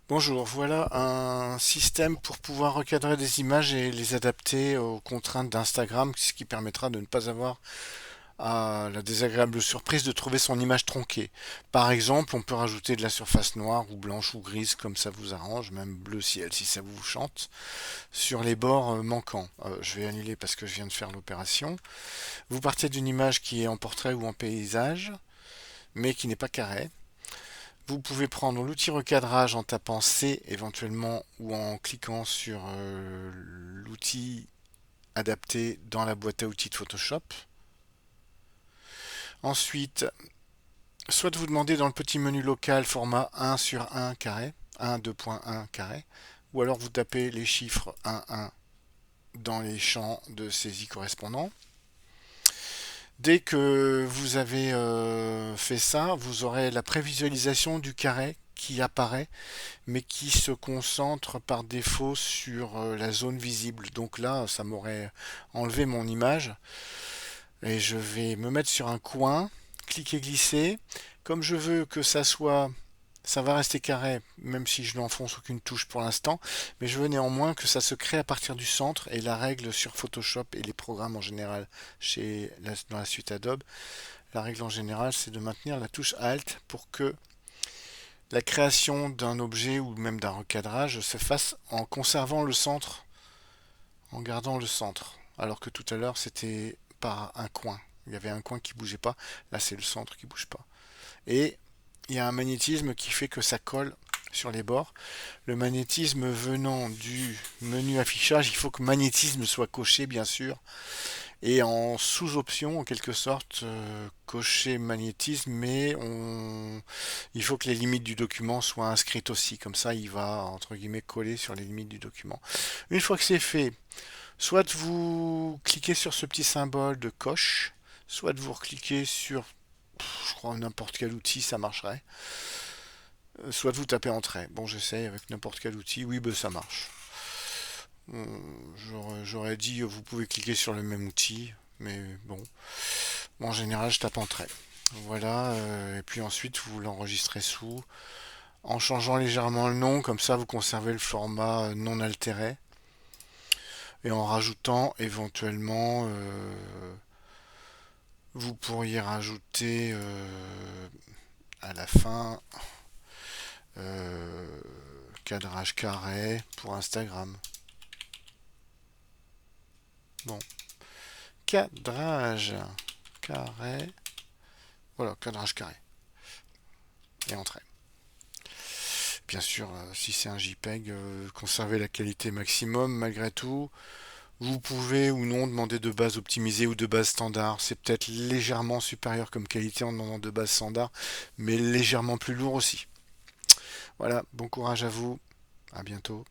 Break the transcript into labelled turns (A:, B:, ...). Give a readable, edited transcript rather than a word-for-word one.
A: Bonjour, voilà un système pour pouvoir recadrer des images et les adapter aux contraintes d'Instagram, ce qui permettra de ne pas avoir la désagréable surprise de trouver son image tronquée. Par exemple, on peut rajouter de la surface noire ou blanche ou grise comme ça vous arrange, même bleu ciel si ça vous chante, sur les bords manquants. Je vais annuler parce que je viens de faire l'opération. Vous partez d'une image qui est en portrait ou en paysage, mais qui n'est pas carrée. Vous pouvez prendre l'outil recadrage en tapant C éventuellement ou en cliquant sur l'outil adapté dans la boîte à outils de Photoshop. Ensuite, soit vous demandez dans le petit menu local format 1 sur 1 carré, 1 2.1 carré, ou alors vous tapez les chiffres 1 1 dans les champs de saisie correspondants. Dès que vous avez fait ça, vous aurez la prévisualisation du carré qui apparaît mais qui se concentre par défaut sur la zone visible. Donc là, ça m'aurait enlevé mon image. Et je vais me mettre sur un coin, cliquer glisser. Comme je veux que ça soit, ça va rester carré, même si je n'enfonce aucune touche pour l'instant. Mais je veux néanmoins que ça se crée à partir du centre. Et la règle sur Photoshop et les programmes en général dans la suite Adobe, la règle en général, c'est de maintenir la touche Alt pour que la création d'un objet ou même d'un recadrage se fasse en conservant le centre, en gardant le centre. Alors que tout à l'heure, c'était par un coin. Il y avait un coin qui bougeait pas. Là, c'est le centre qui bouge pas. Et il y a un magnétisme qui fait que ça colle sur les bords. Le magnétisme venant du menu affichage, il faut que magnétisme soit coché, bien sûr. Et en sous-option, en quelque sorte, cocher magnétisme, mais il faut que les limites du document soient inscrites aussi. Comme ça, il va, entre guillemets, coller sur les limites du document. Une fois que c'est fait, soit vous cliquez sur ce petit symbole de coche, soit vous cliquez sur, je crois, n'importe quel outil, ça marcherait. Soit vous tapez entrée. Bon, j'essaye avec n'importe quel outil. Oui, ben ça marche. J'aurais dit, vous pouvez cliquer sur le même outil, mais bon. En général, je tape entrée. Voilà, et puis ensuite vous l'enregistrez sous, en changeant légèrement le nom, comme ça vous conservez le format non altéré, et en rajoutant éventuellement, vous pourriez rajouter à la fin euh, cadrage carré pour Instagram. Bon, cadrage carré, voilà, cadrage carré, et entrée. Bien sûr, si c'est un JPEG, conservez la qualité maximum malgré tout. Vous pouvez ou non demander de base optimisée ou de base standard. C'est peut-être légèrement supérieur comme qualité en demandant de base standard, mais légèrement plus lourd aussi. Voilà, bon courage à vous. À bientôt.